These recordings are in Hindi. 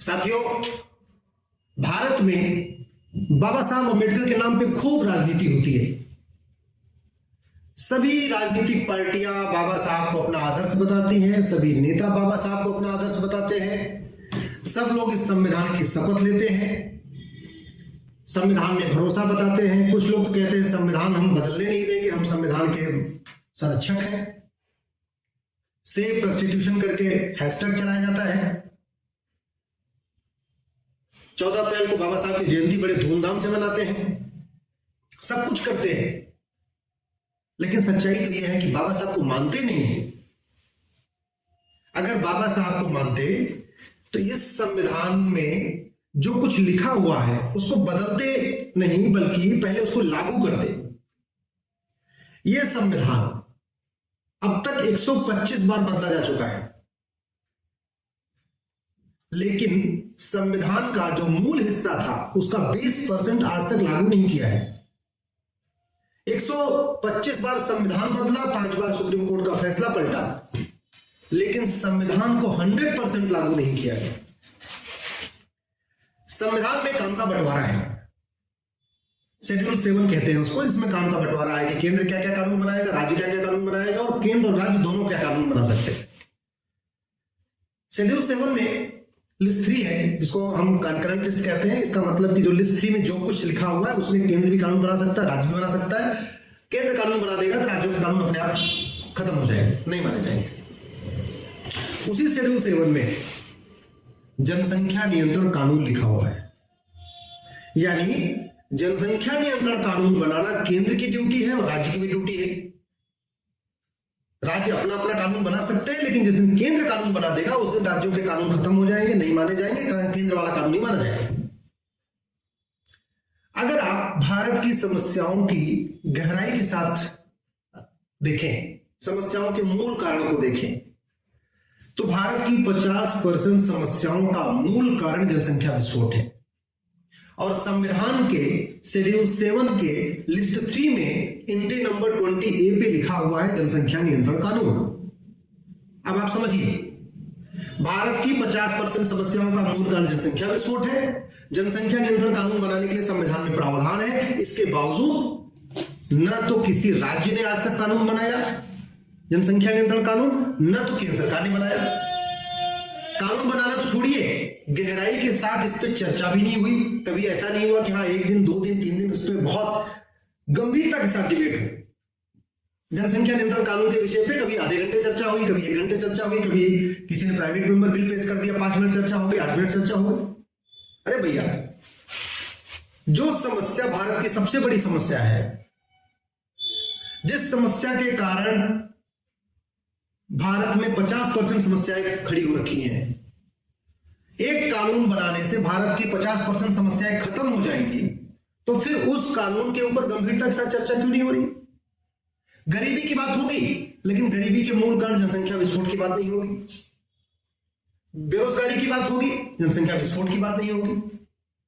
साथियों, भारत में बाबा साहब अम्बेडकर के नाम पे खूब राजनीति होती है। सभी राजनीतिक पार्टियां बाबा साहब को अपना आदर्श बताती हैं, सभी नेता बाबा साहब को अपना आदर्श बताते हैं, सब लोग इस संविधान की शपथ लेते हैं, संविधान में भरोसा बताते हैं। कुछ लोग तो कहते हैं संविधान हम बदलने नहीं देंगे, हम संविधान के संरक्षक हैं। सेव कॉन्स्टिट्यूशन करके हैशटैग चलाया जाता है। 14 अप्रैल को बाबा साहब की जयंती बड़े धूमधाम से मनाते हैं, सब कुछ करते हैं, लेकिन सच्चाई तो यह है कि बाबा साहब को मानते नहीं है। अगर बाबा साहब को मानते तो इस संविधान में जो कुछ लिखा हुआ है उसको बदलते नहीं, बल्कि पहले उसको लागू करते। यह संविधान अब तक 125 बार बदला जा चुका है, लेकिन संविधान का जो मूल हिस्सा था उसका 20% आज तक लागू नहीं किया है। 125 बार संविधान बदला, 5 बार सुप्रीम कोर्ट का फैसला पलटा, लेकिन संविधान को 100% लागू नहीं किया गया। संविधान में काम का बंटवारा है, शेड्यूल 7 कहते हैं उसको। इसमें काम का बंटवारा है कि केंद्र क्या क्या कानून बनाएगा, राज्य क्या क्या कानून बनाएगा, और केंद्र और राज्य दोनों क्या कानून बना सकते हैं। शेड्यूल 7 में लिस्ट 3 है, जिसको हम कंकरेंट लिस्ट कहते हैं। इसका मतलब कि जो लिस्ट 3 में जो कुछ लिखा हुआ है उसमें केंद्र भी कानून बना सकता है, राज्य भी बना सकता है। केंद्र कानून बना देगा तो राज्यों के कानून अपने आप खत्म हो जाएंगे, नहीं माने जाएंगे। उसी शेड्यूल 7 में जनसंख्या नियंत्रण कानून लिखा हुआ है, यानी जनसंख्या नियंत्रण कानून बनाना केंद्र की ड्यूटी है और राज्य की भी ड्यूटी है। राज्य अपना अपना कानून बना सकते हैं, लेकिन जिस दिन केंद्र कानून बना देगा उस दिन राज्यों के कानून खत्म हो जाएंगे, नहीं माने जाएंगे, केंद्र वाला कानून नहीं माना जाएगा। अगर आप भारत की समस्याओं की गहराई के साथ देखें, समस्याओं के मूल कारण को देखें, तो भारत की 50% समस्याओं का मूल कारण जनसंख्या विस्फोट है। और संविधान के शेड्यूल 7 के लिस्ट 3 में इंटे नंबर 20A पे लिखा हुआ है जनसंख्या नियंत्रण कानून। अब आप समझिए, भारत की 50% समस्याओं का मूल कारण जनसंख्या विस्फोट है। जनसंख्या नियंत्रण कानून बनाने के लिए संविधान में प्रावधान है, इसके बावजूद न तो किसी राज्य ने आज तक कानून बनाया जनसंख्या नियंत्रण कानून, न तो केंद्र सरकार ने बनाया। कानून बनाना तो छोड़िए, गहराई के साथ इस पर चर्चा भी नहीं हुई। कभी ऐसा नहीं हुआ कि हाँ 1 दिन 2 दिन 3 दिन इस पर बहुत गंभीरता के साथ डिबेट हो। जनसंख्या नियंत्रण कानून के विषय पे कभी आधे घंटे चर्चा हुई, कभी 1 घंटे चर्चा हुई, कभी किसी ने प्राइवेट मेंबर बिल पेश कर दिया, 5 मिनट चर्चा हो गई, 8 मिनट चर्चा हो गई। अरे भैया, जो समस्या भारत की सबसे बड़ी समस्या है, जिस समस्या के कारण भारत में 50% समस्याएं खड़ी हो रखी हैं, एक कानून बनाने से भारत की 50% समस्याएं खत्म हो जाएंगी, तो फिर उस कानून के ऊपर गंभीरता के साथ चर्चा क्यों नहीं हो रही? गरीबी की बात होगी, लेकिन गरीबी के मूल कारण जनसंख्या विस्फोट की बात नहीं होगी। बेरोजगारी की बात होगी, जनसंख्या विस्फोट की बात नहीं होगी।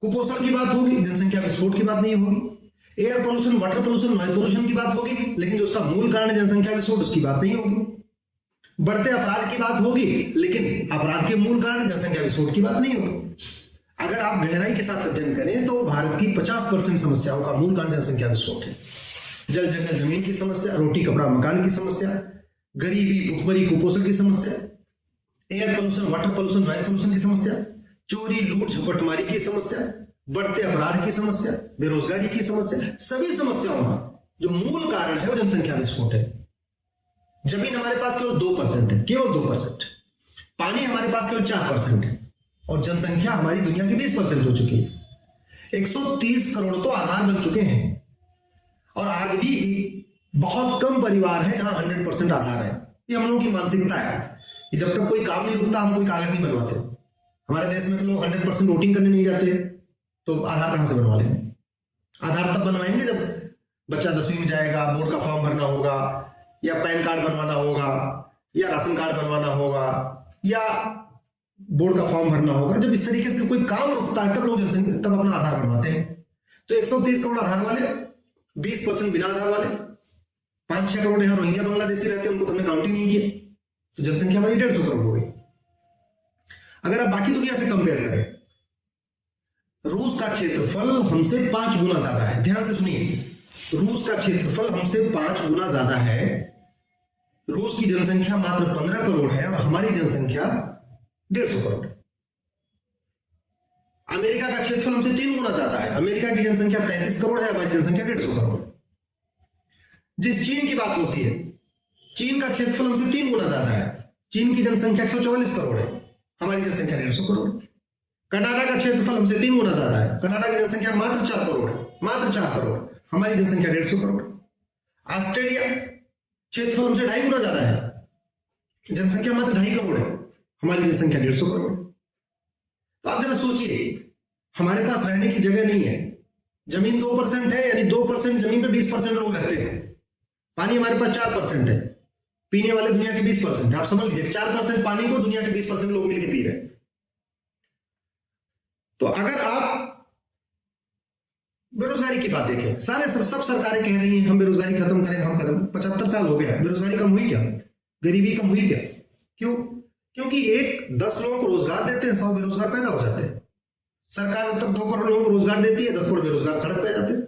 कुपोषण की बात होगी, जनसंख्या विस्फोट की बात नहीं होगी। Air pollution, water pollution, noise pollution की बात होगी, लेकिन जो उसका मूल कारण है जनसंख्या विस्फोट, उसकी बात नहीं होगी। बढ़ते अपराध की बात होगी, लेकिन अपराध के मूल कारण जनसंख्या विस्फोट की बात नहीं होगी। अगर आप गहराई के साथ अध्ययन करें तो भारत की 50% समस्याओं का मूल कारण जनसंख्या विस्फोट है। जल जंगल जमीन की समस्या, रोटी कपड़ा मकान की समस्या, गरीबी भुखमरी कुपोषण की समस्या, air pollution, water pollution, noise pollution की समस्या, चोरी लूट झपटमारी की समस्या, बढ़ते अपराध की समस्या, बेरोजगारी की समस्या, सभी समस्याओं का जो मूल कारण है वो जनसंख्या विस्फोट है। जमीन हमारे पास केवल 2% है, केवल 2%। पानी हमारे पास केवल 4% है, और जनसंख्या हमारी दुनिया की 20% हो चुकी है। 130 करोड़ तो आधार बन चुके हैं, और आज भी बहुत कम परिवार है जहां 100% आधार है। ये हम लोगों की मानसिकता है कि जब तक कोई काम नहीं रुकता हम कोई कागज नहीं बनवाते। हमारे देश में तो लोग 100% वोटिंग करने नहीं जाते, तो आधार कहां से बनवा लेंगे? आधार तब बनवाएंगे जब बच्चा 10वीं में जाएगा, बोर्ड का फॉर्म भरना होगा, या पैन कार्ड बनवाना होगा, या राशन कार्ड बनवाना होगा, या बोर्ड का फॉर्म भरना होगा। जब इस तरीके से कोई काम रुकता है तब लोग तब अपना आधार बनवाते हैं। तो 130 करोड़ आधार वाले, 20% बिना आधार वाले, 5-6 करोड़ यहाँ रोहिंग्या बांग्लादेशी रहते हैं, उनको तो हमने काउंट ही नहीं किया, तो जनसंख्या हमारी 150 करोड़ हो गई। अगर आप बाकी दुनिया से कंपेयर करें, रूस का क्षेत्रफल हमसे 5 गुना ज्यादा है। ध्यान से सुनिए, रूस का क्षेत्रफल हमसे 5 गुना ज्यादा है। रूस की जनसंख्या मात्र 15 करोड़ है और हमारी जनसंख्या 150 करोड़ है। अमेरिका का क्षेत्रफल हमसे 3 गुना ज्यादा है। अमेरिका की जनसंख्या 33 करोड़ है, हमारी जनसंख्या 150 करोड़ है। जिस चीन की बात होती है, चीन का क्षेत्रफल हमसे 3 गुना ज्यादा है। चीन की जनसंख्या 144 करोड़ है, हमारी जनसंख्या 150 करोड़ है। कनाडा का क्षेत्रफल हमसे 3 गुना ज्यादा है। कनाडा की जनसंख्या मात्र 4 करोड़ है, मात्र 4 करोड़, हमारी जनसंख्या 150 करोड़ है। ऑस्ट्रेलिया क्षेत्रफल हमसे 2.5 गुना ज्यादा है, जनसंख्या मात्र 2.5 करोड़ है, हमारी जनसंख्या 150 करोड़ है। तो आप जरा सोचिए, हमारे पास रहने की जगह नहीं है, जमीन 2% है, यानी 2% जमीन पे 20% लोग रहते हैं। पानी हमारे पास 4% है, पीने वाले दुनिया के 20% है। आप समझ लीजिए 4% पानी को दुनिया के 20% लोग मिलकर पी रहे हैं। तो अगर आप बेरोजगारी की बात देखें, सब सरकारें कह रही हैं हम बेरोजगारी खत्म करें, हम खत्म। 75 साल हो गया, बेरोजगारी कम हुई क्या? गरीबी कम हुई क्या? क्यों? क्योंकि 10 लोगों को रोजगार देते हैं, 100 बेरोजगार पैदा हो जाते हैं। सरकार जब तक 2 करोड़ लोगों को रोजगार देती है, 10 करोड़ बेरोजगार सड़क पे जाते हैं।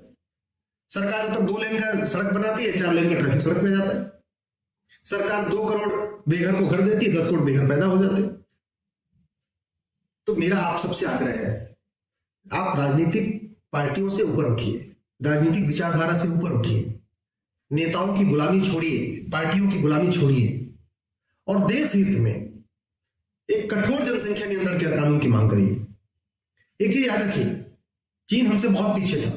सरकार जब तक 2 लेन का सड़क बनाती है, 4 लेन का ट्रैफिक सड़क पे जाता है। सरकार 2 करोड़ बेघर को घर देती है, 10 करोड़ बेघर पैदा हो जाते हैं। तो मेरा आप सबसे आग्रह है, आप राजनीतिक पार्टियों से ऊपर उठिए, राजनीतिक विचारधारा से ऊपर उठिए, नेताओं की गुलामी छोड़िए, पार्टियों की गुलामी छोड़िए और देश हित में एक कठोर जनसंख्या नियंत्रण के कानून की मांग करिए। एक चीज याद रखिए, चीन हमसे बहुत पीछे था।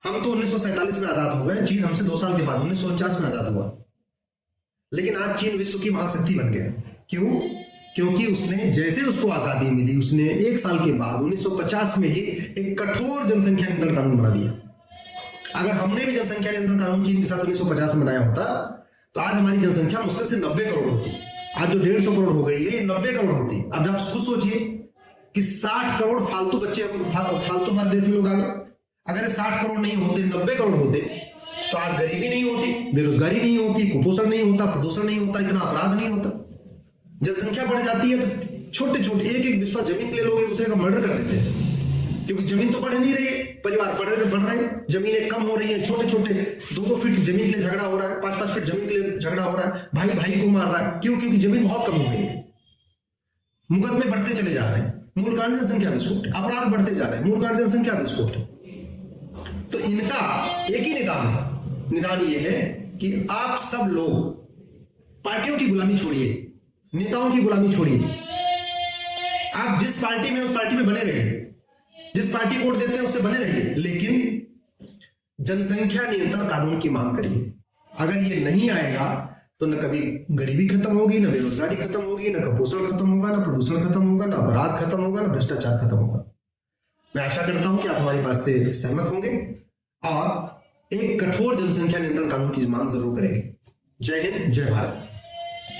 हम तो 1947 में आजाद हो गए, चीन हमसे 2 साल के बाद 1949 में आजाद हुआ। लेकिन आज चीन विश्व की महाशक्ति बन गया। क्यों? क्योंकि उसने जैसे उसको आजादी मिली, उसने 1 साल के बाद 1950 में ही एक कठोर जनसंख्या नियंत्रण कानून बना दिया। अगर हमने भी जनसंख्या नियंत्रण कानून चीन के साथ 1950 में बनाया होता तो आज हमारी जनसंख्या मुश्किल से 90 करोड़ होती। आज जो 150 करोड़ हो गई है, ये 90 करोड़ होती। अब आप खुद सोचिए कि 60 करोड़ फालतू बच्चे, फालतू हमारे देश में लोग आ गए। अगर 60 करोड़ नहीं होते, 90 करोड़ होते, तो आज गरीबी नहीं होती, बेरोजगारी नहीं होती, कुपोषण नहीं होता, प्रदूषण नहीं होता, इतना अपराध नहीं होता। जनसंख्या बढ़ जाती है तो छोटे छोटे एक विश्वा जमीन ले लोग एक दूसरे का मर्डर कर देते हैं, क्योंकि जमीन तो बढ़ नहीं रही है, परिवार बढ़ रहे हैं, जमीनें कम हो रही है, छोटे छोटे 2-2 फीट जमीन के लिए झगड़ा हो रहा है, 5-5 फीट जमीन के लिए झगड़ा हो रहा है, भाई भाई को मार रहा है। क्यों? क्योंकि जमीन बहुत कम हो गई है, मुकदमे बढ़ते चले जा रहे हैं, मूल कारण जनसंख्या विस्फोट है, अपराध बढ़ते जा रहे हैं, मूल कारण जनसंख्या विस्फोट है। तो इनका एक ही निदान है, निदान ये है कि आप सब लोग पार्टियों की गुलामी छोड़िए, नेताओं की गुलामी छोड़िए। आप जिस पार्टी में, उस पार्टी में बने रहिए, जिस पार्टी को वोट देते हैं उससे बने रहिए, लेकिन जनसंख्या नियंत्रण कानून की मांग करिए। अगर ये नहीं आएगा तो न कभी गरीबी खत्म होगी, न बेरोजगारी खत्म होगी, न कुपोषण खत्म होगा, न प्रदूषण खत्म होगा, न अपराध खत्म होगा, न भ्रष्टाचार खत्म होगा। मैं आशा करता हूं कि आप हमारी बात से सहमत होंगे और एक कठोर जनसंख्या नियंत्रण कानून की मांग जरूर करेंगे। जय हिंद, जय भारत।